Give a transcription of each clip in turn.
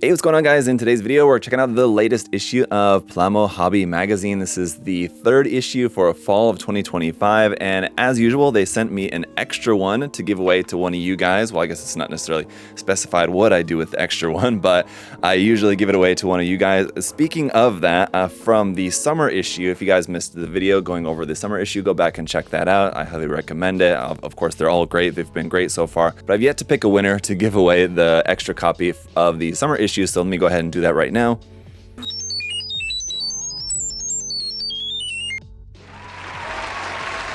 Hey, what's going on, guys? In today's video, we're checking out the latest issue of Plamo Hobby magazine. This is the third issue for fall of 2025, and as usual, they sent me an extra one to give away to one of you guys. Well, I guess it's not necessarily specified what I do with the extra one, but I usually give it away to one of you guys. Speaking of that, from the summer issue, if you guys missed the video going over the summer issue, go back and check that out. I highly recommend it. Of course, they're all great. They've been great so far, but I've yet to pick a winner to give away the extra copy of the summer issue. So let me go ahead and do that right now.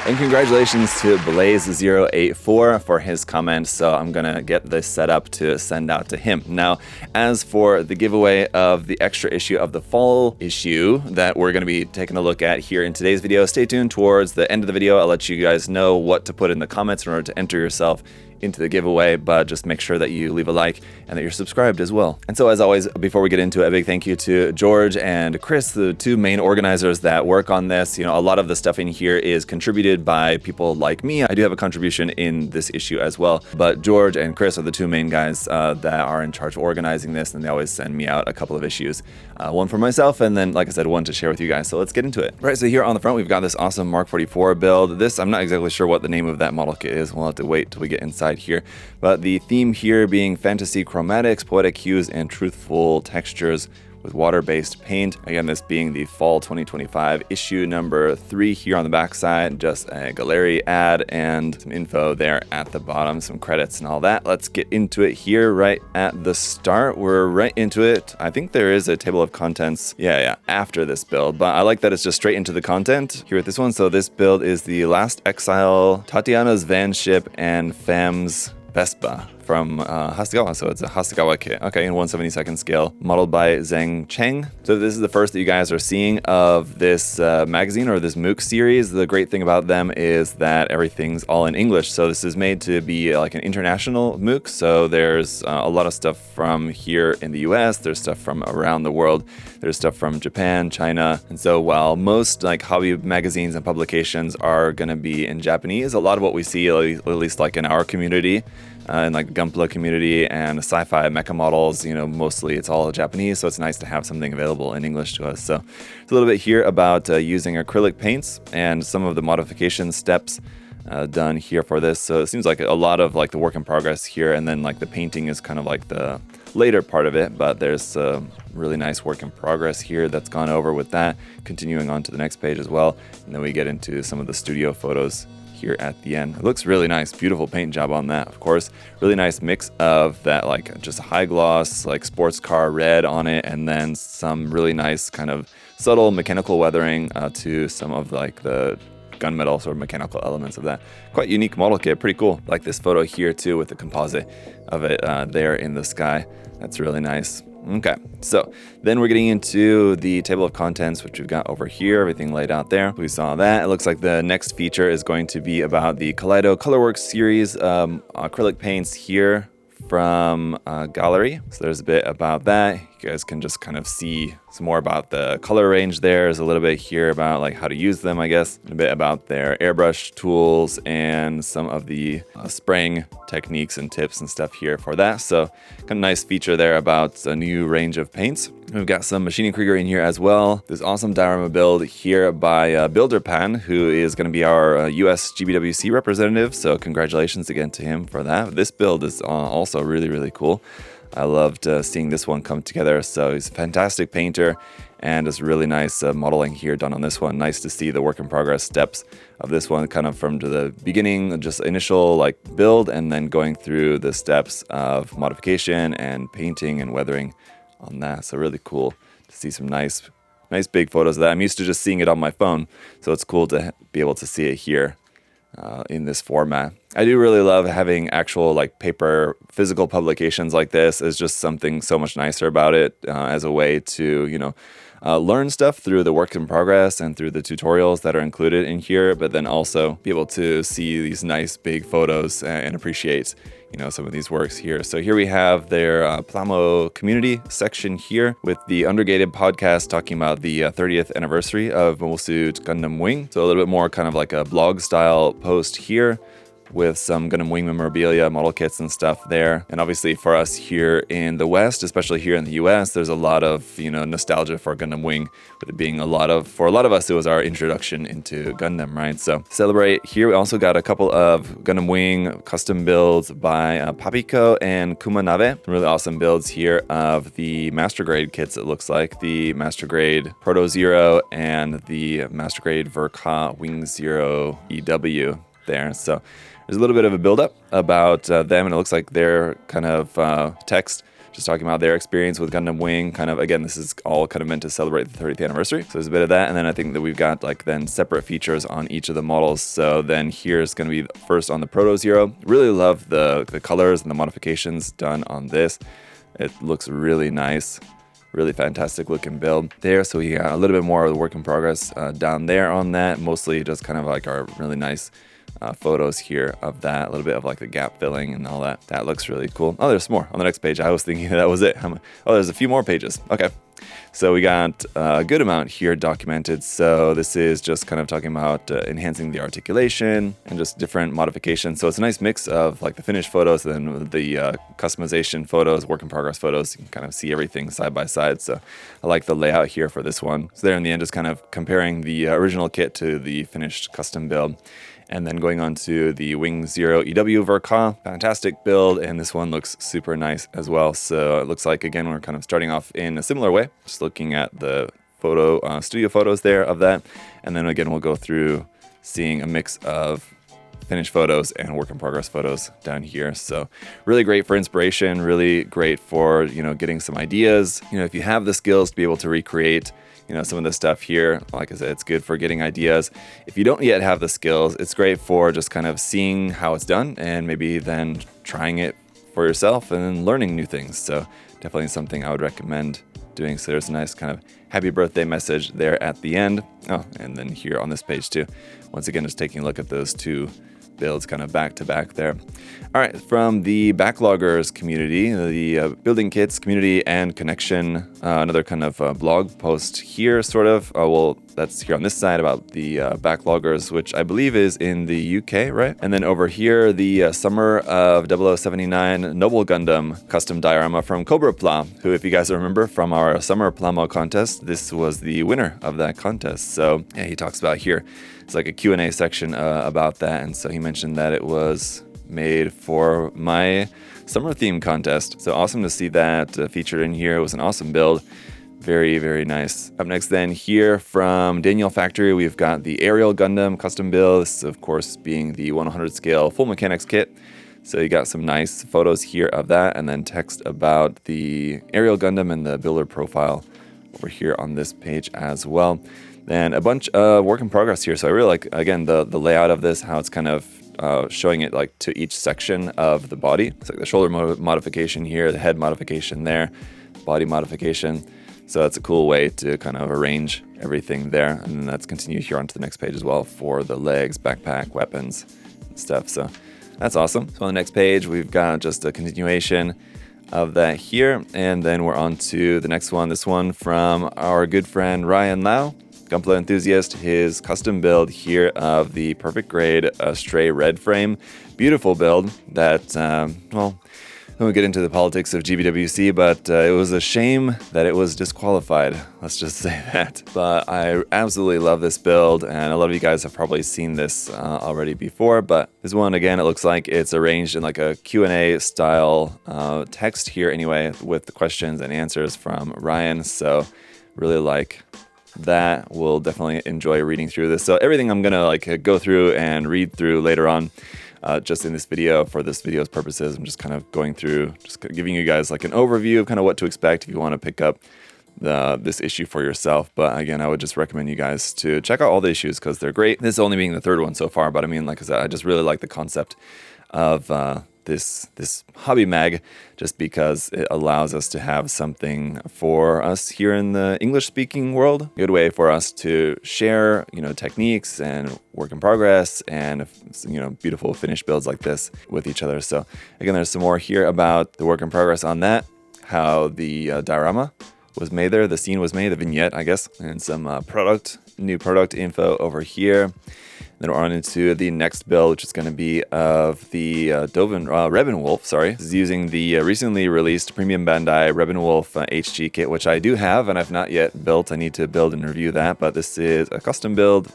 And congratulations to Blaze084 for his comment, so I'm gonna get this set up to send out to him. Now, as for the giveaway of the extra issue of the fall issue that we're gonna be taking a look at here in today's video, stay tuned towards the end of the video. I'll let you guys know what to put in the comments in order to enter yourself into the giveaway, but just make sure that you leave a like and that you're subscribed as well. And so, as always, before we get into it, a big thank you to George and Chris, the two main organizers that work on this. You know, a lot of the stuff in here is contributed by people like me. I do have a contribution in this issue as well, but George and Chris are the two main guys that are in charge of organizing this, and they always send me out a couple of issues, one for myself, and then, like I said, one to share with you guys. So let's get into it. Right, so here on the front, we've got this awesome Mark 44 build. This, I'm not exactly sure what the name of that model kit is. We'll have to wait till we get inside here, but the theme here being fantasy chromatics, poetic hues, and truthful textures with water-based paint. Again, this being the fall 2025 issue number 3 here on the back side, just a gallery ad and some info there at the bottom, some credits and all that. Let's get into it here right at the start. We're right into it. I think there is a table of contents, after this build, but I like that it's just straight into the content here with this one. So this build is the Last Exile, Tatiana's Van Ship, and Fam's Vespa from Hasegawa, so it's a Hasegawa kit. Okay, in 1/72 scale, modeled by Zhang Cheng. So this is the first that you guys are seeing of this magazine or this Mook series. The great thing about them is that everything's all in English. So this is made to be like an international Mook. So there's a lot of stuff from here in the US. There's stuff from around the world. There's stuff from Japan, China. And so while most like hobby magazines and publications are going to be in Japanese, a lot of what we see, at least like in our community, in like the Gunpla community and sci-fi mecha models, you know, mostly it's all Japanese, so it's nice to have something available in English to us. So it's a little bit here about using acrylic paints and some of the modification steps done here for this. So it seems like a lot of like the work in progress here, and then like the painting is kind of like the later part of it, but there's a really nice work in progress here that's gone over with that, continuing on to the next page as well. And then we get into some of the studio photos here at the end. It looks really nice, beautiful paint job on that, of course. Really nice mix of that, like just high gloss, like sports car red on it, and then some really nice kind of subtle mechanical weathering to some of like the gunmetal sort of mechanical elements of that. Quite unique model kit, pretty cool. Like this photo here too with the composite of it there in the sky. That's really nice. Okay, so then we're getting into the table of contents, which we've got over here, everything laid out there. We saw that. It looks like the next feature is going to be about the Kaleido Colorworks series acrylic paints here from Gallery. So there's a bit about that. You guys can just kind of see some more about the color range there. There's a little bit here about like how to use them, I guess. A bit about their airbrush tools and some of the spraying techniques and tips and stuff here for that. So kind of nice feature there about a new range of paints. We've got some machining Krieger in here as well. This awesome diorama build here by BuilderPan, who is going to be our US GBWC representative. So congratulations again to him for that. This build is also really, really cool. I loved seeing this one come together. So he's a fantastic painter, and it's really nice modeling here done on this one. Nice to see the work in progress steps of this one kind of from to the beginning, just initial like build, and then going through the steps of modification and painting and weathering on that. So really cool to see some nice big photos of that. I'm used to just seeing it on my phone, so it's cool to be able to see it here in this format. I do really love having actual like paper physical publications like this. Is just something so much nicer about it as a way to, you know, learn stuff through the work in progress and through the tutorials that are included in here, but then also be able to see these nice big photos and appreciate, you know, some of these works here. So here we have their Plamo community section here with the Undergated podcast talking about the 30th anniversary of Mobile Suit Gundam Wing. So a little bit more kind of like a blog style post here. with some Gundam Wing memorabilia, model kits and stuff there. And obviously for us here in the West, especially here in the US, there's a lot of, nostalgia for Gundam Wing, with it being for a lot of us, it was our introduction into Gundam, right? So celebrate here. We also got a couple of Gundam Wing custom builds by Papiko and Kumanabe. Really awesome builds here of the Master Grade kits, it looks like. The Master Grade Proto Zero and the Master Grade Verka Wing Zero EW there. So there's a little bit of a build-up about them, and it looks like their kind of text just talking about their experience with Gundam Wing. Kind of, again, this is all kind of meant to celebrate the 30th anniversary. So there's a bit of that, and then I think that we've got then separate features on each of the models. So then here's going to be first on the Proto Zero. Really love the colors and the modifications done on this. It looks really nice. Really fantastic looking build there. So we got a little bit more of the work in progress down there on that. Mostly just kind of like our really nice photos here of that, a little bit of like the gap filling and all that. That looks really cool. Oh, there's more on the next page. I was thinking that was it. Oh, there's a few more pages. Okay. So we got a good amount here documented. So this is just kind of talking about enhancing the articulation and just different modifications. So it's a nice mix of like the finished photos and then the customization photos, work in progress photos. You can kind of see everything side by side. So I like the layout here for this one. So there in the end, just kind of comparing the original kit to the finished custom build. And then going on to the Wing Zero EW Verka, fantastic build, and this one looks super nice as well. So it looks like, again, we're kind of starting off in a similar way, just looking at the studio photos there of that. And then again, we'll go through seeing a mix of finished photos and work in progress photos down here. So really great for inspiration, really great for, getting some ideas. If you have the skills to be able to recreate some of the stuff here, like I said, it's good for getting ideas. If you don't yet have the skills, it's great for just kind of seeing how it's done and maybe then trying it for yourself and then learning new things. So definitely something I would recommend doing. So there's a nice kind of happy birthday message there at the end. Oh, and then here on this page too. Once again, just taking a look at those two builds kind of back to back there. All right, from the backloggers community, the building kits community and connection, another kind of blog post here, sort of. Well, that's here on this side about the backloggers, which I believe is in the UK, right? And then over here, the Summer of 0079 Noble Gundam custom diorama from Gunpla, who, if you guys remember from our summer Plamo contest, this was the winner of that contest. So yeah, he talks about here. It's like a Q&A section about that. And so he mentioned that it was made for my summer theme contest. So awesome to see that featured in here. It was an awesome build. Very, very nice. Up next then here from Daniel Factory, we've got the Aerial Gundam custom build. This, of course, being the 100 scale full mechanics kit. So you got some nice photos here of that, and then text about the Aerial Gundam and the builder profile over here on this page as well. Then a bunch of work in progress here. So I really like, again, the layout of this, how it's kind of showing it like to each section of the body. It's like the shoulder modification here, the head modification there, body modification. So that's a cool way to kind of arrange everything there. And then that's continued here onto the next page as well for the legs, backpack, weapons, and stuff. So that's awesome. So on the next page, we've got just a continuation of that here. And then we're on to the next one. This one from our good friend Ryan Lau, Gunpla enthusiast, his custom build here of the perfect grade Stray Red frame. Beautiful build that, well, I won't get into the politics of GBWC, but it was a shame that it was disqualified. Let's just say that. But I absolutely love this build, and a lot of you guys have probably seen this already before, but this one, again, it looks like it's arranged in like a Q&A style text here anyway, with the questions and answers from Ryan. So really like that. We'll definitely enjoy reading through this. So everything I'm gonna like go through and read through later on. Just in this video, for this video's purposes, I'm just kind of going through, just giving you guys like an overview of kind of what to expect if you want to pick up this issue for yourself. But again, I would just recommend you guys to check out all the issues because they're great. This only being the third one so far, but I mean, like I said, I just really like the concept of this hobby mag, just because it allows us to have something for us here in the English-speaking world. Good way for us to share, techniques and work in progress and, beautiful finished builds like this with each other. So again, there's some more here about the work in progress on that, how the diorama was made there, the scene was made, the vignette, I guess, and some new product info over here. Then we're on into the next build, which is going to be of the Rebelwolf. Sorry, this is using the recently released Premium Bandai Rebelwolf HG kit, which I do have and I've not yet built. I need to build and review that, but this is a custom build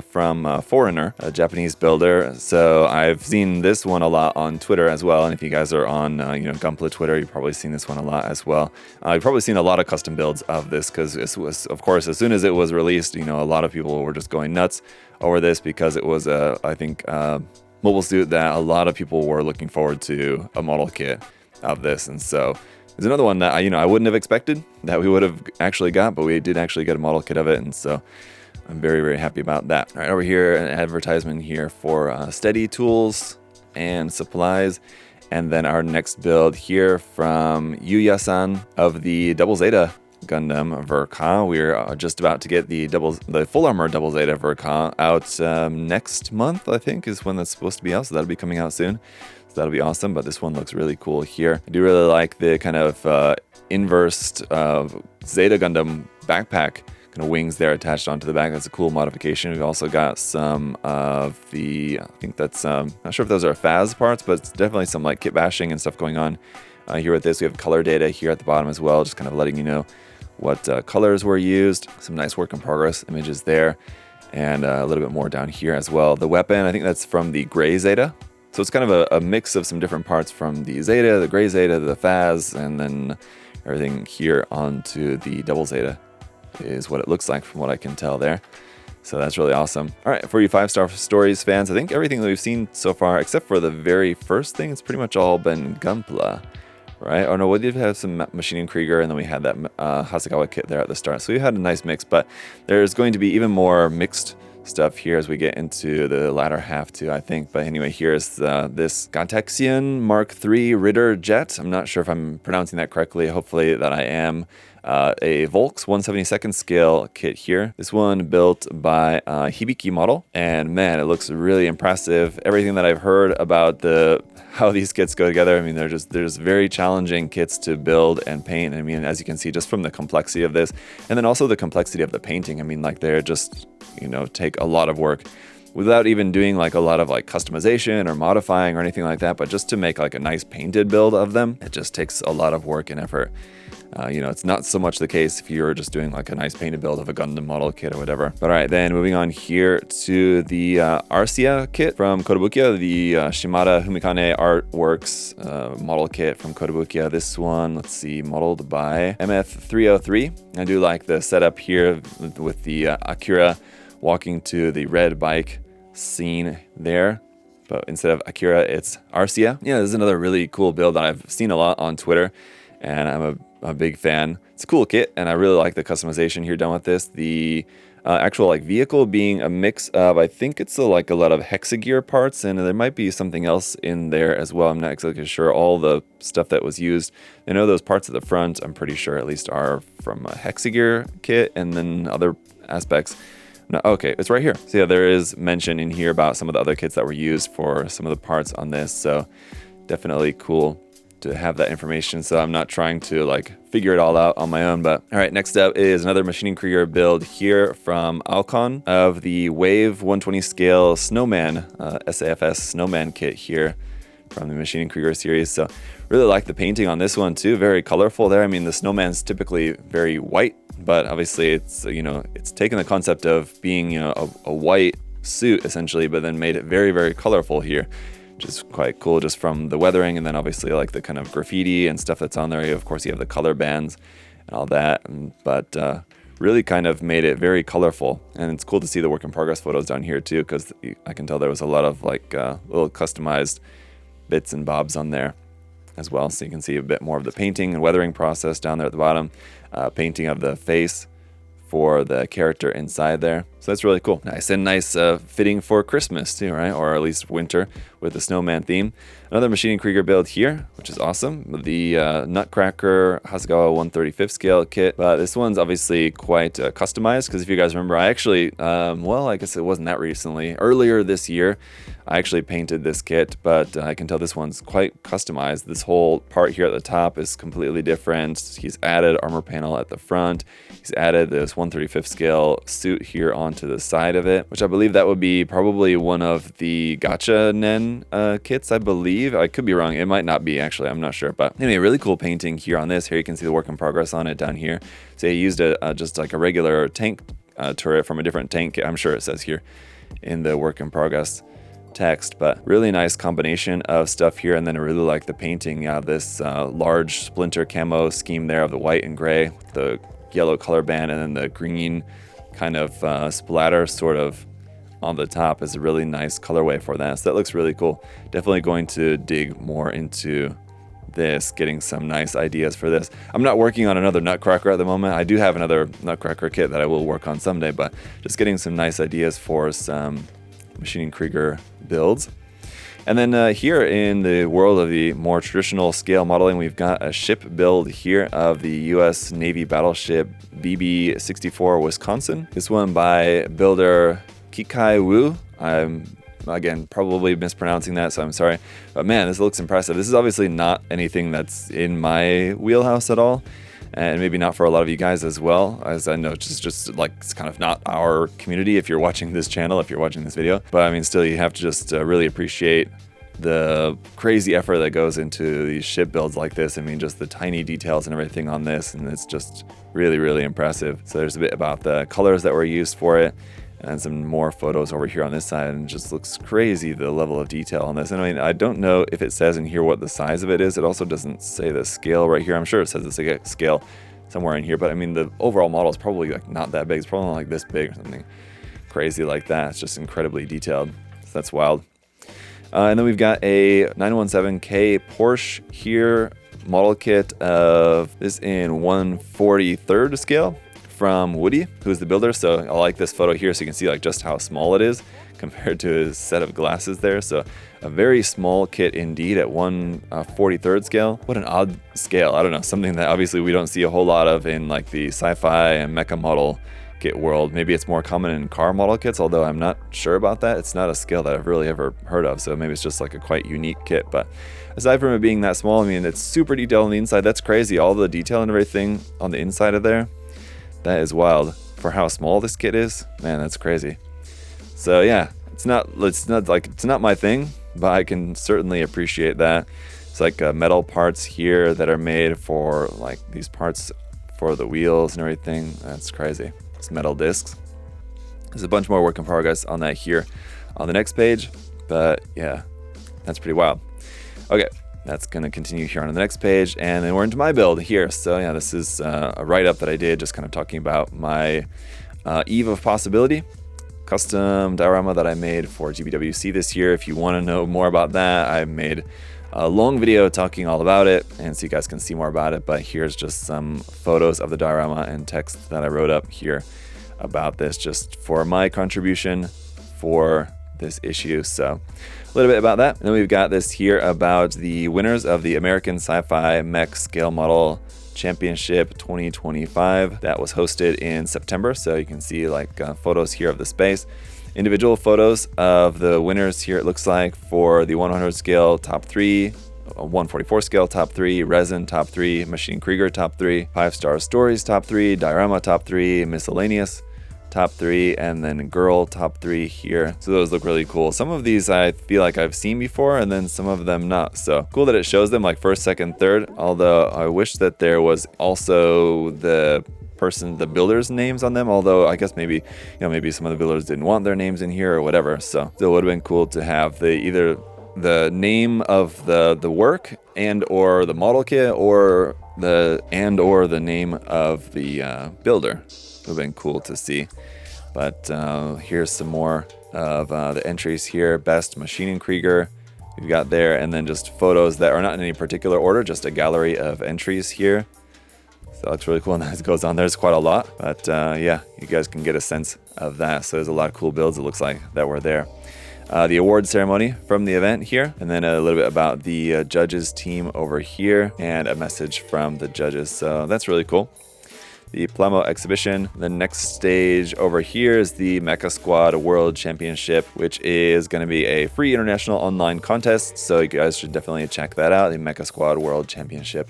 from Foreigner, a Japanese builder. So I've seen this one a lot on Twitter as well, and if you guys are on Gunpla Twitter, you've probably seen this one a lot as well. You've probably seen a lot of custom builds of this because this was, of course, as soon as it was released, a lot of people were just going nuts over this because it was I think mobile suit that a lot of people were looking forward to a model kit of this. And so there's another one that I wouldn't have expected that we would have actually got, but we did actually get a model kit of it, and so I'm very, very happy about that. All right, over here, an advertisement here for steady tools and supplies. And then our next build here from Yuya-san of the Double Zeta Gundam Verka. We're just about to get the full armor Double Zeta Verka out next month, I think, is when that's supposed to be out. So that'll be coming out soon. So that'll be awesome. But this one looks really cool here. I do really like the kind of inversed Zeta Gundam backpack kind of wings there attached onto the back. That's a cool modification. We've also got some of the, I think that's, not sure if those are FAS parts, but it's definitely some like kit bashing and stuff going on. Here with this, we have color data here at the bottom as well, just kind of letting you know what colors were used. Some nice work in progress images there, and a little bit more down here as well. The weapon, I think that's from the Gray Zeta. So it's kind of a mix of some different parts from the Zeta, the Gray Zeta, the FAS, and then everything here onto the Double Zeta is what it looks like from what I can tell there. So that's really awesome. All right, for you 5-Star Stories fans, I think everything that we've seen so far, except for the very first thing, it's pretty much all been Gunpla. Right? Oh no, we did have some Machining Krieger, and then we had that Hasegawa kit there at the start. So we had a nice mix, but there's going to be even more mixed stuff here as we get into the latter half too, I think. But anyway, here's this Gantexian Mark III Ritter jet. I'm not sure if I'm pronouncing that correctly. Hopefully that I am. A Volks 1/72nd scale kit here. This one built by Hibiki Model, and man, it looks really impressive. Everything that I've heard about how these kits go together, I mean, there's very challenging kits to build and paint. I mean, as you can see, just from the complexity of this, and then also the complexity of the painting. I mean, like they're just, take a lot of work without even doing like a lot of like customization or modifying or anything like that, but just to make like a nice painted build of them, it just takes a lot of work and effort. It's not so much the case if you're just doing like a nice painted build of a Gundam model kit or whatever. But all right, then moving on here to the Arcia kit from Kotobukiya, the Shimada Humikane Artworks model kit from Kotobukiya. This one, let's see, modeled by MF303. I do like the setup here with the Akira walking to the red bike scene there. But instead of Akira, it's Arcia. Yeah, this is another really cool build that I've seen a lot on Twitter, and I'm a big fan. It's a cool kit, and I really like the customization here done with this. The actual like vehicle being a mix of, I think it's a lot of hexagear parts, and there might be something else in there as well. I'm not exactly sure all the stuff that was used. I know those parts at the front, I'm pretty sure at least, are from a hexagear kit, and then other aspects. No, okay, it's right here. So yeah, there is mention in here about some of the other kits that were used for some of the parts on this. So definitely cool to have that information, so I'm not trying to like figure it all out on my own. But all right, next up is another Machining Krieger build here from Alcon of the Wave 120 scale Snowman, SAFS Snowman kit here from the Machining Krieger series. So really like the painting on this one too, very colorful there. I mean, the Snowman's typically very white, but obviously it's, it's taken the concept of being, a white suit essentially, but then made it very, very colorful here, which is quite cool just from the weathering, and then obviously like the kind of graffiti and stuff that's on there. Of course, you have the color bands and all that, but really kind of made it very colorful. And it's cool to see the work in progress photos down here too, because I can tell there was a lot of like little customized bits and bobs on there as well. So you can see a bit more of the painting and weathering process down there at the bottom, painting of the face for the character inside there. So that's really cool. Nice, and nice fitting for Christmas too, right? Or at least winter with the snowman theme. Another Machining Krieger build here, which is awesome. The Nutcracker Hasegawa 1/35 scale kit. But this one's obviously quite customized, because if you guys remember, I actually, well, I guess it wasn't that recently. Earlier this year, I actually painted this kit, but I can tell this one's quite customized. This whole part here at the top is completely different. He's added armor panel at the front. He's added this 1/35 scale suit here onto the side of it, which I believe that would be probably one of the Gacha Nen kits, I believe. I could be wrong. It might not be, actually. I'm not sure. But anyway, really cool painting here on this. Here you can see the work in progress on it down here. So he used just like a regular tank turret from a different tank kit. I'm sure it says here in the work in progress text, but really nice combination of stuff here. And then I really like the painting of this large splinter camo scheme there of the white and gray with the yellow color band, and then the green kind of splatter sort of on the top is a really nice colorway for that. So that looks really cool. Definitely going to dig more into this, getting some nice ideas for this. I'm not working on another Nutcracker at the moment. I do have another Nutcracker kit that I will work on someday, but just getting some nice ideas for some Machining Krieger builds. And then here in the world of the more traditional scale modeling, we've got a ship build here of the US Navy battleship BB-64 Wisconsin. This one by builder Kikai Wu. I'm again probably mispronouncing that, so I'm sorry. But man, this looks impressive. This is obviously not anything that's in my wheelhouse at all, and maybe not for a lot of you guys as well, as I know it's just like it's kind of not our community if you're watching this channel, if you're watching this video. But I mean, still, you have to just really appreciate the crazy effort that goes into these ship builds like this. I mean, just the tiny details and everything on this, and it's just really, really impressive. So there's a bit about the colors that were used for it, and some more photos over here on this side, and it just looks crazy, the level of detail on this. And I mean, I don't know if it says in here what the size of it is. It also doesn't say the scale right here. I'm sure it says the scale somewhere in here, but I mean, the overall model is probably like not that big. It's probably like this big or something crazy like that. It's just incredibly detailed. So that's wild. And then we've got a 917K Porsche here, model kit of this in 1/43 scale from Woody, who's the builder. So I like this photo here so you can see like just how small it is compared to his set of glasses there. So a very small kit indeed at 1/43 scale. What an odd scale. I don't know, something that obviously we don't see a whole lot of in like the sci-fi and mecha model kit world. Maybe it's more common in car model kits, although I'm not sure about that. It's not a scale that I've really ever heard of, so maybe it's just like a quite unique kit. But aside from it being that small, I mean, it's super detailed on the inside. That's crazy. All the detail and everything on the inside of there, that is wild for how small this kit is. Man, that's crazy. So yeah, it's not my thing, but I can certainly appreciate that. It's like metal parts here that are made for like these parts for the wheels and everything. That's crazy. It's metal discs. There's a bunch more work in progress on that here on the next page, but yeah, that's pretty wild. Okay, that's going to continue here on the next page, and then we're into my build here. So yeah, this is a write-up that I did, just kind of talking about my Eve of Possibility custom diorama that I made for GBWC this year. If you want to know more about that, I made a long video talking all about it, and so you guys can see more about it. But here's just some photos of the diorama and text that I wrote up here about this, just for my contribution for this issue. So a little bit about that. And then we've got this here about the winners of the American Sci-Fi Mech Scale Model Championship 2025 that was hosted in September. So you can see like photos here of the space. Individual photos of the winners here, it looks like, for the 100 scale top 3, 144 scale top 3, resin top 3, Machine Krieger top 3, 5-star stories top 3, diorama top 3, miscellaneous top 3, and then girl top 3 here. So those look really cool. Some of these I feel like I've seen before, and then some of them not. So cool that it shows them like first, second, third, although I wish that there was also the builders' names on them, although I guess maybe, maybe some of the builders didn't want their names in here or whatever. So still would have been cool to have either the name of the work and or the model kit, or the name of the builder. Would have been cool to see. But here's some more of the entries here. Best Machining Krieger we've got there, and then just photos that are not in any particular order, just a gallery of entries here. So that looks really cool, and as it goes on, there's quite a lot. But yeah, you guys can get a sense of that. So there's a lot of cool builds, it looks like, that were there. The award ceremony from the event here, and then a little bit about the judges team over here, and a message from the judges. So that's really cool. the Plamo exhibition. The next stage over here is the Mecha Squad World Championship, which is going to be a free international online contest. So you guys should definitely check that out, the Mecha Squad World Championship.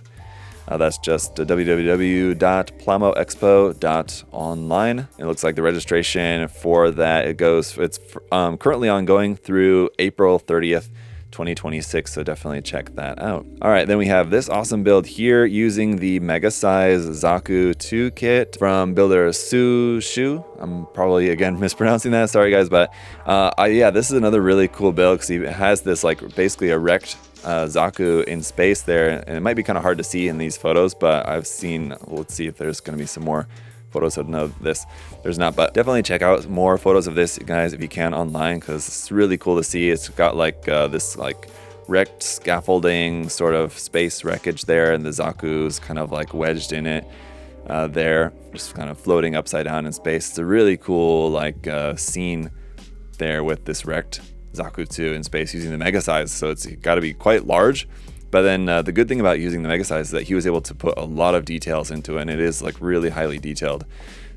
That's just www.plamoexpo.online. It looks like the registration for that, it's currently ongoing through April 30th. 2026, so definitely check that out. All right, then we have this awesome build here using the Mega Size Zaku 2 kit from builder Su Shu. I'm probably again mispronouncing that, sorry guys, but yeah, this is another really cool build because he has this like basically a wrecked Zaku in space there, and it might be kind of hard to see in these photos, but I've seen, let's see if there's going to be some more photos of this. There's not, but definitely check out more photos of this, guys, if you can online, because it's really cool to see. It's got like this like wrecked scaffolding sort of space wreckage there, and the Zaku's kind of like wedged in it there, just kind of floating upside down in space. It's a really cool like scene there with this wrecked Zaku 2 in space using the Mega Size, so it's got to be quite large. But then the good thing about using the Mega Size is that he was able to put a lot of details into it, and it is like really highly detailed.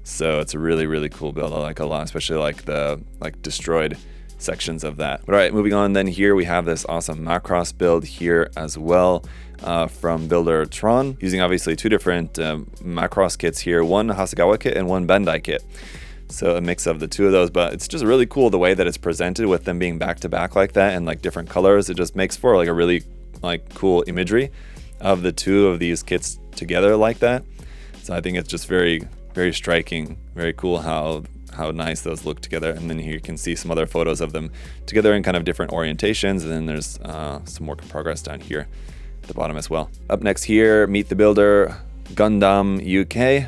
So it's a really, really cool build. I like a lot, especially like the destroyed sections of that. But all right, moving on then, here we have this awesome Macross build here as well from builder Tron, using obviously two different Macross kits here, one Hasegawa kit and one Bandai kit. So a mix of the two of those, but it's just really cool the way that it's presented with them being back to back like that and like different colors. It just makes for like a really like cool imagery of the two of these kits together like that. So I think it's just very, very striking, very cool how nice those look together. And then here you can see some other photos of them together in kind of different orientations. And then there's some work in progress down here at the bottom as well. Up next here, meet the builder Gundam UK.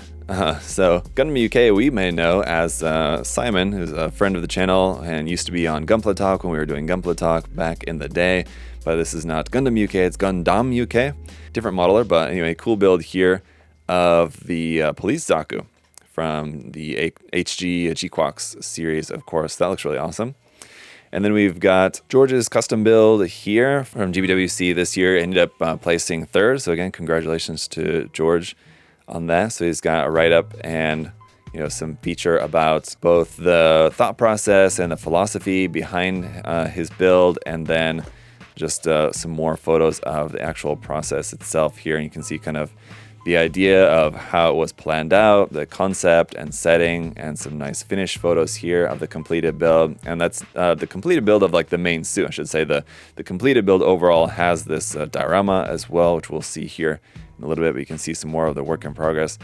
So Gundam UK we may know as Simon, who's a friend of the channel and used to be on Gunpla Talk when we were doing Gunpla Talk back in the day. But this is not Gundam UK, it's Gundam UK. Different modeler, but anyway, cool build here of the Police Zaku from the HG G-Quox series, of course. That looks really awesome. And then we've got George's custom build here from GBWC this year. Ended up placing third. So again, congratulations to George on that. So he's got a write-up and some feature about both the thought process and the philosophy behind his build, and then just some more photos of the actual process itself here. And you can see kind of the idea of how it was planned out, the concept and setting, and some nice finished photos here of the completed build. And that's the completed build of like the main suit, I should say. The completed build overall has this diorama as well, which we'll see here in a little bit, but you can see some more of the work in progress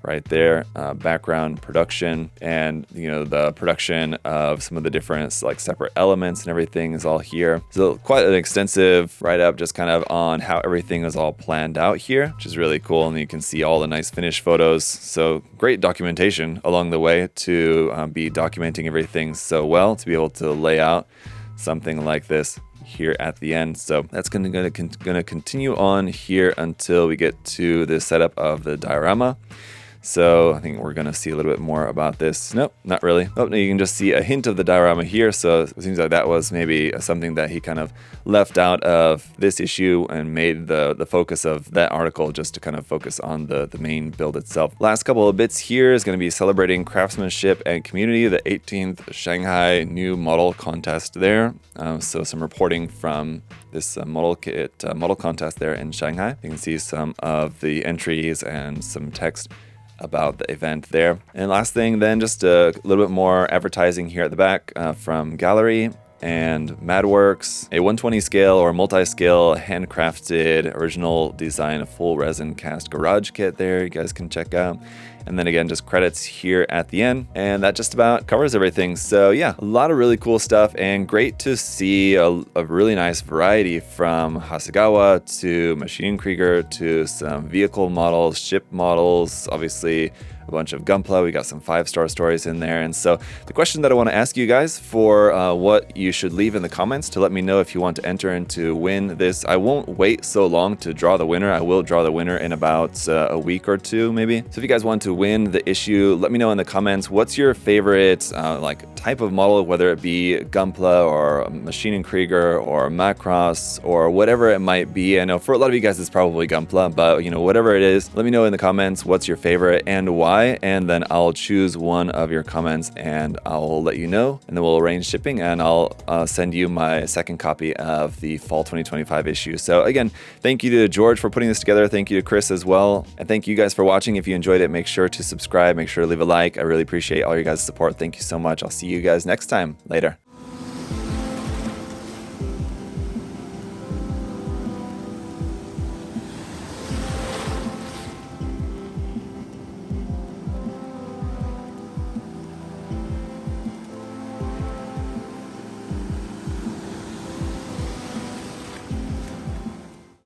right there, background production, and the production of some of the different like separate elements and everything is all here. So quite an extensive write-up just kind of on how everything is all planned out here, which is really cool. And you can see all the nice finished photos. So great documentation along the way to be documenting everything so well, to be able to lay out something like this here at the end. So that's gonna continue on here until we get to the setup of the diorama. So I think we're going to see a little bit more about this. Nope, not really. Oh, no, you can just see a hint of the diorama here. So it seems like that was maybe something that he kind of left out of this issue and made the focus of that article just to kind of focus on the main build itself. Last couple of bits here is going to be celebrating craftsmanship and community, the 18th Shanghai New Model Contest there. So some reporting from this model contest there in Shanghai. You can see some of the entries and some text about the event there. And last thing then, just a little bit more advertising here at the back from Gallery and Madworks, a 120 scale or multi-scale handcrafted original design full resin cast garage kit there you guys can check out. And then again, just credits here at the end. And that just about covers everything. So yeah, a lot of really cool stuff, and great to see a really nice variety from Hasegawa to Machine Krieger to some vehicle models, ship models, obviously a bunch of Gunpla. We got some 5-star stories in there. And so the question that I want to ask you guys for what you should leave in the comments to let me know if you want to enter in to win this. I won't wait so long to draw the winner. I will draw the winner in about a week or two maybe. So if you guys want to win the issue, let me know in the comments what's your favorite like type of model, whether it be Gunpla or Machine Krieger or Macross or whatever it might be. I know for a lot of you guys it's probably Gunpla, but whatever it is, let me know in the comments what's your favorite and why. reply, and then I'll choose one of your comments and I'll let you know, and then we'll arrange shipping, and I'll send you my second copy of the fall 2025 issue. So again, thank you to George for putting this together. Thank you to Chris as well. And thank you guys for watching. If you enjoyed it, make sure to subscribe, make sure to leave a like. I really appreciate all your guys' support. Thank you so much. I'll see you guys next time. Later.